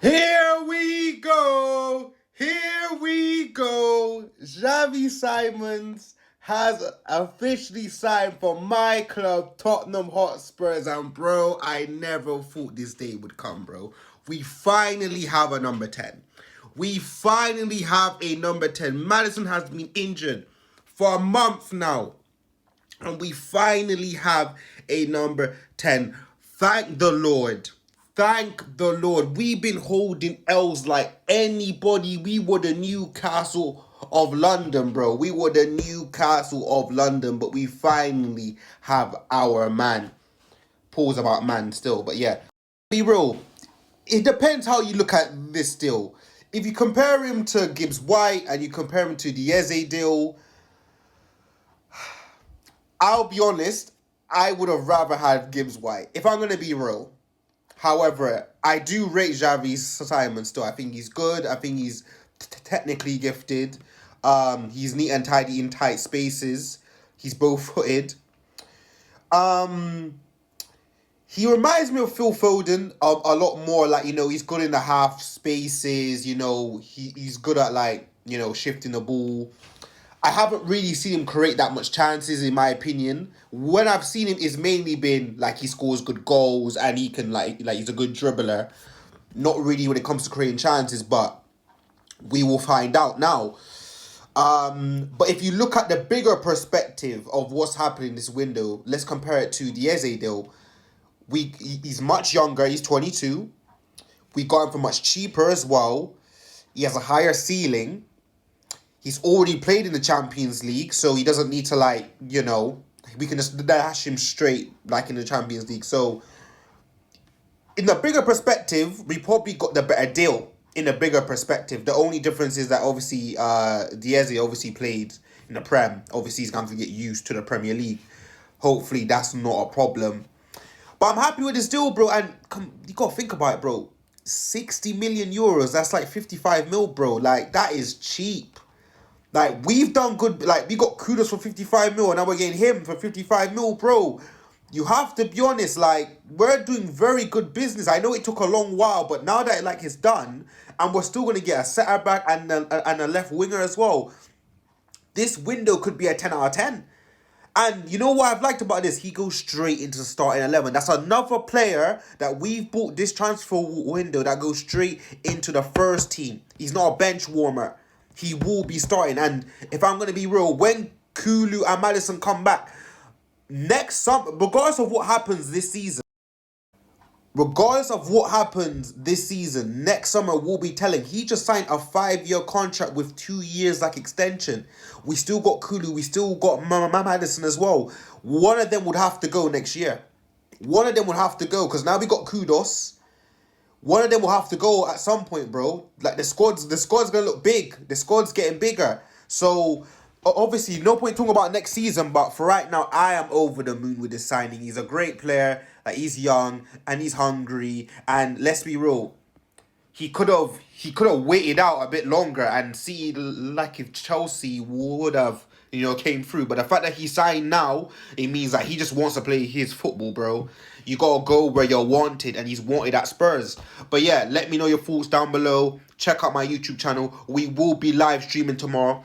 Here we go. Here we go. Xavi Simons has officially signed for my club, Tottenham Hotspurs. And bro, I never thought this day would come, bro. We finally have a number 10. We finally have a number 10. Madison has been injured for a month now. And we finally have a number 10. Thank the Lord. Thank the Lord. We've been holding L's like anybody. We were the Newcastle of London, bro. We were the Newcastle of London, but we finally have our man. Pause about man still, but yeah. Be real. It depends how you look at this deal. If you compare him to Gibbs White and you compare him to the Eze deal, I'll be honest, I would have rather had Gibbs White, if I'm going to be real. However, I do rate Xavi Simons still. I think he's good. I think he's technically gifted. He's neat and tidy in tight spaces. He's both-footed. He reminds me of Phil Foden a lot more. Like, he's good in the half spaces. He's good at, shifting the ball. I haven't really seen him create that much chances, in my opinion. When I've seen him, it's mainly been like he scores good goals and he can like he's a good dribbler. Not really when it comes to creating chances, but we will find out now. But if you look at the bigger perspective of what's happening in this window, let's compare it to the Eze deal. He's much younger. He's 22. We got him for much cheaper as well. He has a higher ceiling. He's already played in the Champions League, so he doesn't need to, we can just dash him straight, like in the Champions League. So, in the bigger perspective, we probably got the better deal. In the bigger perspective, the only difference is that obviously, Eze obviously played in the Prem. Obviously, he's going to get used to the Premier League. Hopefully, that's not a problem. But I'm happy with this deal, bro. And you got to think about it, bro. 60 million euros, that's like 55 mil, bro. Like, that is cheap. Like, we've done good. Like, we got Kudus for 55 mil, and now we're getting him for 55 mil, bro. You have to be honest. Like, we're doing very good business. I know it took a long while, but now that, it's done, and we're still going to get a centre back and a left winger as well, this window could be a 10 out of 10. And you know what I've liked about this? He goes straight into the starting 11. That's another player that we've bought this transfer window that goes straight into the first team. He's not a bench warmer. He will be starting. And if I'm going to be real, when Kulu and Madison come back, next summer, regardless of what happens this season, next summer we'll be telling. He just signed a 5-year contract with 2 years extension. We still got Kulu, we still got Madison as well. One of them would have to go next year. One of them would have to go because now we got Kudos. One of them will have to go at some point, bro. Like, the squad's gonna look big. The squad's getting bigger. So, obviously, no point talking about next season, but for right now, I am over the moon with this signing. He's a great player. He's young and he's hungry. And let's be real, he could have waited out a bit longer and see if Chelsea would have came through. But the fact that he signed now, it means that he just wants to play his football, bro. You gotta go where you're wanted, and he's wanted at Spurs. But yeah, let me know your thoughts down below. Check out my YouTube channel. We will be live streaming tomorrow.